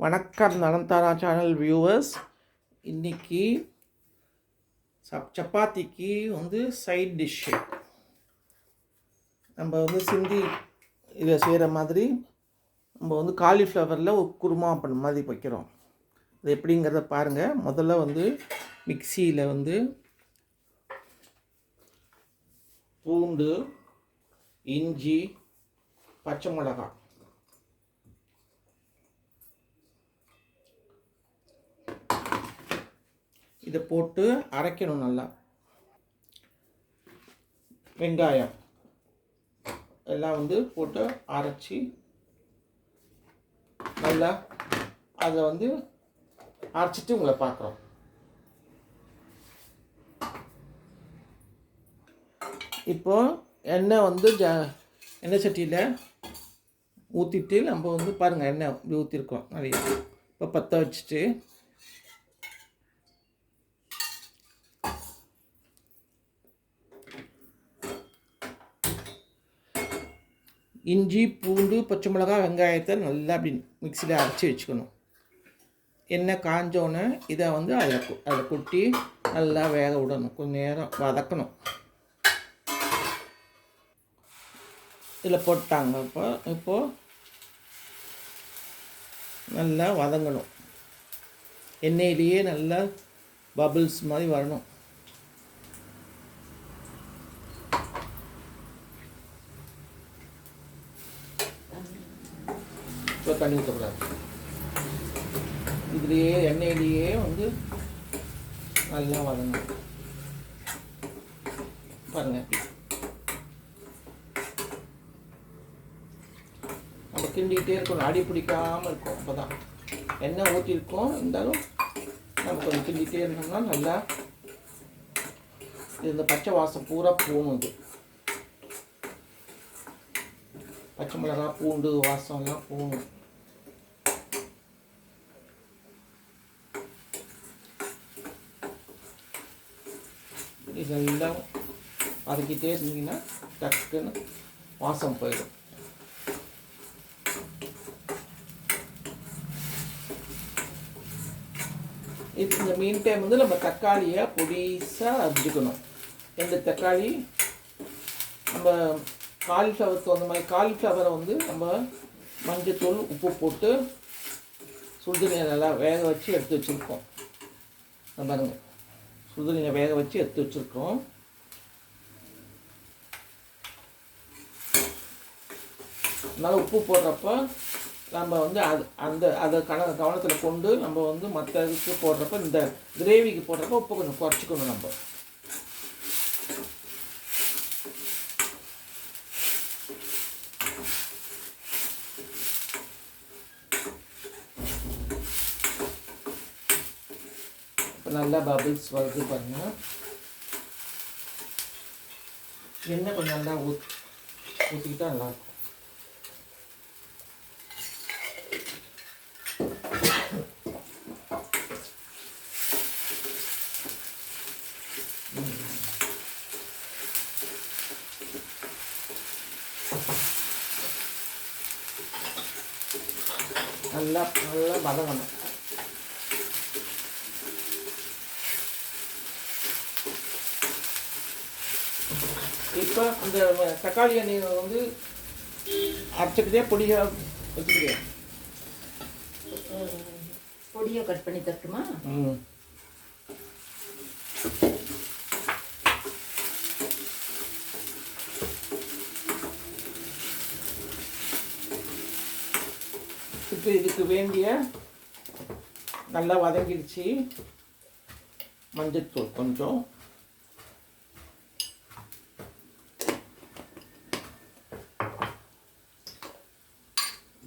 வணக்கம் நலம்தானா channel viewers. இன்றைக்கி சப்பாத்திக்கு சைட் டிஷ்ஷு நம்ம சிந்தி இதை செய்கிற மாதிரி நம்ம காலிஃப்ளவரில் ஒரு குருமா பண்ண மாதிரி வைக்கிறோம். அது எப்படிங்கிறத பாருங்கள். முதல்ல மிக்சியில் பூண்டு, இஞ்சி, பச்சை மிளகாய் இதை போட்டு அரைக்கணும். நல்லா வெங்காயம் எல்லாம் போட்டு அரைச்சி நல்லா அதை அரைச்சிட்டு உங்களை பார்க்குறோம். இப்போது எண்ணெய் எண்ணெய் சட்டியில் ஊற்றிட்டு நம்ம பாருங்கள், எண்ணெய் இப்படி ஊற்றிருக்கோம் நிறைய. இப்போ பற்ற வச்சுட்டு இஞ்சி, பூண்டு, பச்சை மிளகாய், வெங்காயத்தை நல்லா அப்படி மிக்சியில் அரைச்சி வச்சுக்கணும். எண்ணெய் காஞ்சோன்னே இதை அதில் கொட்டி நல்லா வேக விடணும். கொஞ்சம் நேரம் வதக்கணும். இதில் போட்டாங்க. இப்போது நல்லா வதங்கணும். எண்ணெயிலேயே நல்லா பபிள்ஸ் மாதிரி வரணும். தண்ணி ஊற்றக்கூடாது. இதுலேயே எண்ணெயிலேயே நல்லா வதங்கணும். பாருங்கள், நம்ம கிண்டிகிட்டே இருக்கணும். அடி பிடிக்காமல் இருக்கும். அப்போ தான் எண்ணெய் ஊற்றிருக்கோம். இருந்தாலும் நம்ம கொஞ்சம் கிண்டிகிட்டே இருந்தோம்னா நல்லா இந்த பச்சை வாசம் பூரா போகணும். இது பச்சை மிளகாய், பூண்டு வாசம்லாம் போகணும். இதெல்லாம் வதக்கிட்டே இருந்தீங்கன்னா டக்குன்னு வாசம் போயிடும். இந்த மீன் டைம் நம்ம தக்காளியை பொடிசாக அரிஞ்சிக்கணும். இந்த தக்காளி நம்ம காலிஃப்ளவருக்கு அந்த மாதிரி காலிஃப்ளவரை நம்ம மஞ்சத்தூள், உப்பு போட்டு சுடுதண்ணியை நல்லா வேக வச்சு எடுத்து வச்சுருக்கோம். பாருங்கள், சுடுதண்ணியை வேக வச்சு எடுத்து வச்சுருக்கோம். அதனால் உப்பு போடுறப்ப நம்ம அதை கவனத்தில் கொண்டு நம்ம மற்ற இதுக்கு போடுறப்ப, இந்த கிரேவிக்கு போடுறப்ப உப்பு கொஞ்சம் குறைச்சிக்கணும். நம்ம நல்லா பபிள்ஸ் வருது பாருங்கள். எண்ணெய் கொஞ்சம் நல்லா ஊற்றிக்கிட்டா நல்லாயிருக்கும். நல்லா நல்லா வதங்கணும். இப்போ அந்த தக்காளியை நீங்கள் அரைச்சிக்கிட்டே பொடியாக வச்சுக்கிட்டே பொடியை கட் பண்ணி தரட்டுமா? இப்போ இதுக்கு வேண்டிய நல்லா வதங்கிடுச்சு. மஞ்சத்தூள் கொஞ்சம்,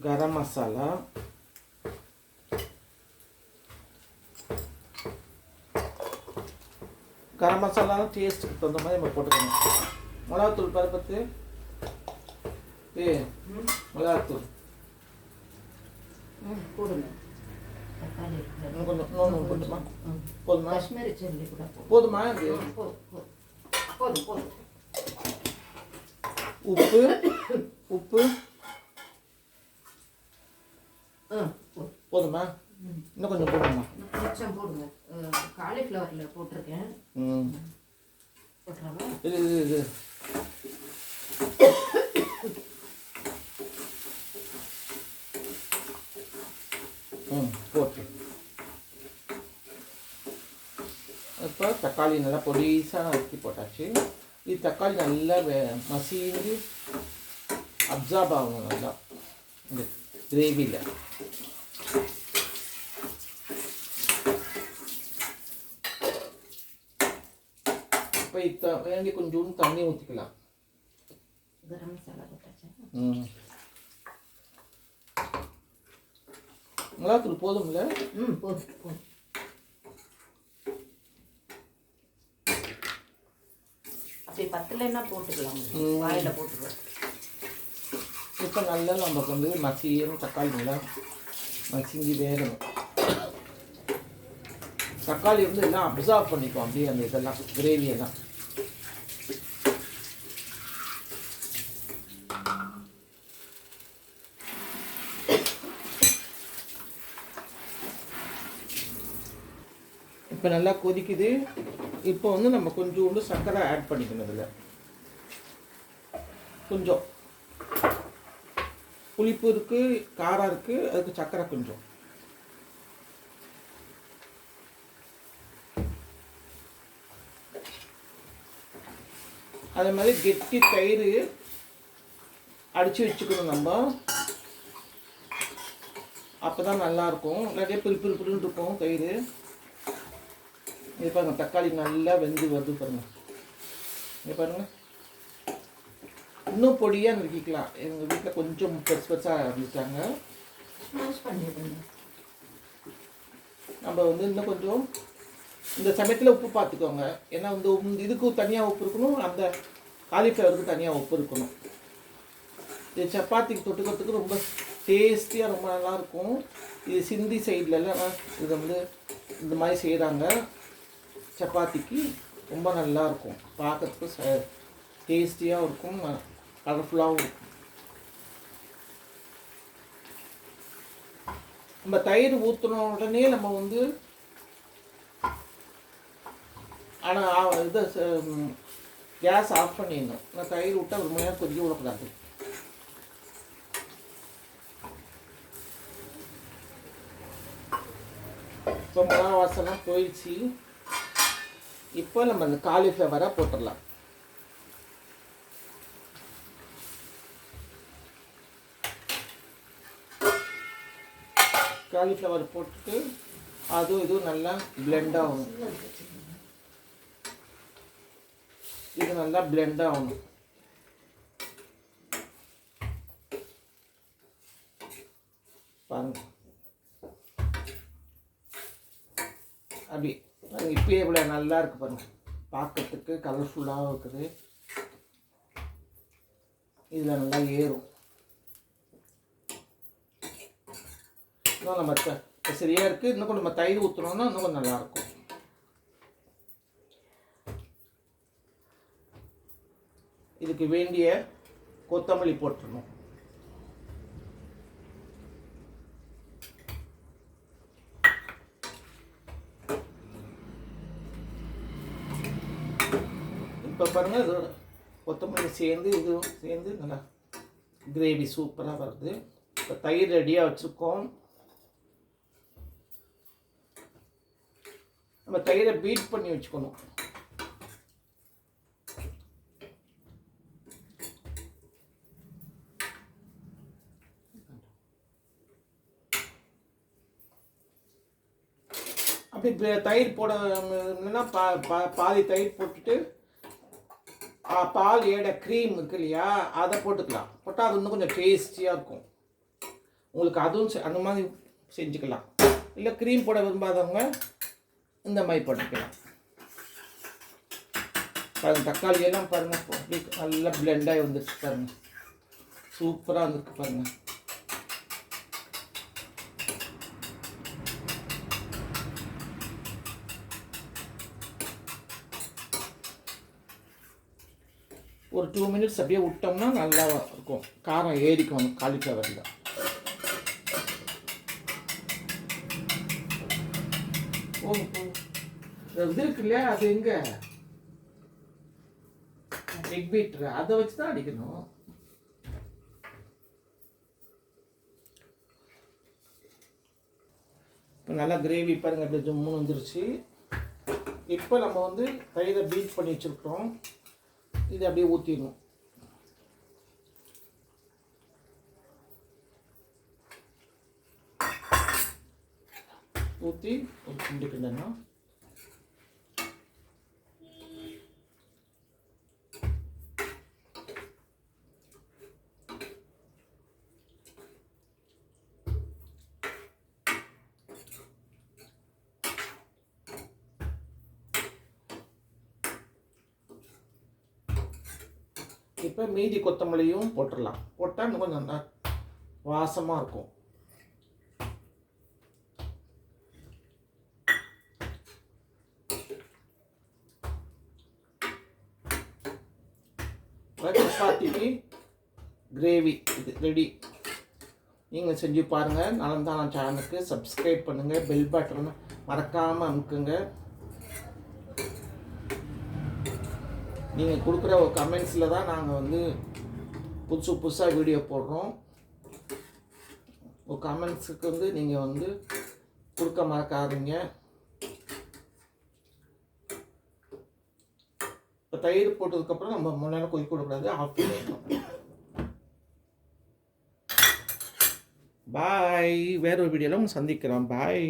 கரம் மசாலா, கரம் மசாலா டேஸ்ட்டுக்கு தகுந்த மாதிரி நம்ம போட்டுக்கணும். மிளகாத்தூள் பருப்பத்து மிளகாத்தூள் போடுங்க. கொஞ்சம் போட்டுமா? போதுமா? காஷ்மீரி சில்லி கூட போதுமா? போதும். உப்பு போதுமா? இன்னும் கொஞ்சம் போடுமா? கொஞ்சம் போடுங்க. காலிஃப்ளவரில் போட்டிருக்கேன். போட்டுறாமா? இது போட்டு இப்போ தக்காளி நல்லா பொடிசாக நறுக்கி போட்டாச்சு. இது தக்காளி நல்லா மசிந்து அப்சார்ப் ஆகணும் நல்லா இந்த கிரேவியில். இப்போ வேண்டி கொஞ்சோண்டு தண்ணி ஊற்றிக்கலாம். கரம் மசாலா போட்டாச்சு. மிளகாத்தூள் போதும்ல? போதும். அப்படி பத்தலைன்னா போட்டுக்கலாம், வாயில் போட்டுக்கலாம். இப்போ நல்லா நமக்கு வந்து மசியும் தக்காளி நல்லா மசிஞ்சு வேகணும். தக்காளி வந்து எல்லாம் அப்சார்ப் பண்ணிக்கும் அப்படியே அந்த இதெல்லாம் கிரேவியெல்லாம். இப்போ நல்லா கொதிக்குது. இப்போ வந்து நம்ம கொஞ்சோண்டு சர்க்கரை ஆட் பண்ணிக்கணும். இதில் கொஞ்சம் புளிப்பு இருக்குது, காரம் இருக்குது, அதுக்கு சர்க்கரை கொஞ்சம். அதே மாதிரி கெட்டி தயிர் அடித்து வச்சுக்கணும் நம்ம. அப்போ தான் நல்லாயிருக்கும். இல்லாட்டியே பிரிப்புன்னு இருக்கும் தயிர். இது பாருங்கள், தக்காளி நல்லா வெந்து வருது பாருங்கள். இங்கே பாருங்கள், இன்னும் பொடியாக நறுக்கிக்கலாம். எங்கள் வீட்டில் கொஞ்சம் பெருசாக இருந்துட்டாங்க. நம்ம வந்து இன்னும் கொஞ்சம் இந்த சமயத்தில் உப்பு பார்த்துக்கோங்க. ஏன்னா வந்து இதுக்கு தனியாக உப்பு இருக்கணும், அந்த காலிஃப்ளவருக்கு தனியாக உப்பு இருக்கணும். இது சப்பாத்திக்கு தொட்டுக்கிறதுக்கு ரொம்ப டேஸ்டியாக ரொம்ப நல்லாயிருக்கும். இது சிந்தி சைட்லலாம் இது வந்து இந்த மாதிரி செய்கிறாங்க. சப்பாத்திக்கு ரொம்ப நல்லாயிருக்கும், பார்க்கறதுக்கு டேஸ்டியாக இருக்கும், கலர்ஃபுல்லாகவும் இருக்கும். நம்ம தயிர் ஊற்றின உடனே நம்ம வந்து ஆனால் இது கேஸ் ஆஃப் பண்ணிடணும். நான் தயிர் விட்டால் ஒரு மணி நேரம் கொதிக்க விடக்கூடாது. இப்போ மிளகா வாசலாம் போயிடுச்சு. இப்போ நம்ம அந்த காலிஃப்ளவரை போட்டுடலாம். காலிஃப்ளவர் போட்டுட்டு அதுவும் இதுவும் நல்லா பிளெண்ட் ஆகணும். இது நல்லா பிளெண்ட் ஆகணும். பாருங்க, அப்படி இப்பயே இவ்வளோ நல்லா இருக்குது பாருங்கள். பார்க்கறதுக்கு கலர்ஃபுல்லாகவும் இருக்குது. இதில் நல்லா ஏறும். இன்னும் நம்ம சரியாக இருக்குது. இன்னும் கொஞ்சம் நம்ம தயிர் ஊற்றுனோம்னா இன்னும் கொஞ்சம் நல்லாயிருக்கும். இதுக்கு வேண்டிய கொத்தமல்லி போட்டுடணும். இப்போ பாருங்கள், இது கொத்தமல்லி சேர்ந்து இதுவும் சேர்ந்து நல்லா கிரேவி சூப்பராக வருது. இப்போ தயிர் ரெடியாக வச்சுருக்கோம். நம்ம தயிரை பீட் பண்ணி வச்சுக்கணும். அப்படி தயிர் போட பாதி தயிர் போட்டுட்டு பால் ஏட க்ரீம் இருக்கு இல்லையா, அதை போட்டுக்கலாம். போட்டால் அது இன்னும் கொஞ்சம் டேஸ்டியாக இருக்கும். உங்களுக்கு அதுவும் அந்த மாதிரி செஞ்சுக்கலாம். இல்லை க்ரீம் போட விரும்பாதவங்க இந்த மாதிரி போட்டுக்கலாம். பாருங்கள், தக்காளியெல்லாம் பாருங்கள் நல்லா பிளெண்டாகி வந்துருச்சு பாருங்கள். சூப்பராக வந்துருக்கு பாருங்கள். ஒரு 2 மினிட்ஸ் அப்படியே விட்டோம்னா நல்லா இருக்கும். காரம் ஏறிக்கும் காலிஃப்ளவரில். போதும். இது இருக்கு இல்லையா, அது எங்க எக் பீட்டர், அதை வச்சு தான் அடிக்கணும். இப்போ நல்லா கிரேவி பாருங்க அப்படி ஜம்முன்னு வந்துருச்சு. இப்போ நம்ம வந்து தயிரை பீட் பண்ணி வச்சுருக்கோம், இதை அப்படியே ஊற்றிடணும். ஊற்றி ஒரு கிண்டு கிண்டனா இப்போ மீதி கொத்தமல்லியும் போட்டுடலாம். போட்டால் இன்னும் கொஞ்சம் நல்லா வாசமாக இருக்கும். சப்பாத்திக்கு கிரேவி இது ரெடி. நீங்கள் செஞ்சு பாருங்கள். நலந்தானா சேனலுக்கு சப்ஸ்கிரைப் பண்ணுங்கள், பெல் பட்டன் மறக்காமல் அமுக்குங்க. நீங்கள் கொடுக்குற ஒரு கமெண்ட்ஸில் தான் நாங்கள் வந்து புதுசாக வீடியோ போடுறோம். ஒரு கமெண்ட்ஸுக்கு வந்து நீங்கள் வந்து கொடுக்க மறக்காதீங்க. இப்போ தயிர் போட்டதுக்கப்புறம் நம்ம 3 நேரம் கொதிக்க விடக்கூடாது, ஆஃப் பண்ணிடணும். பாய். வேற ஒரு வீடியோவில் சந்திக்கிறோம். பாய்.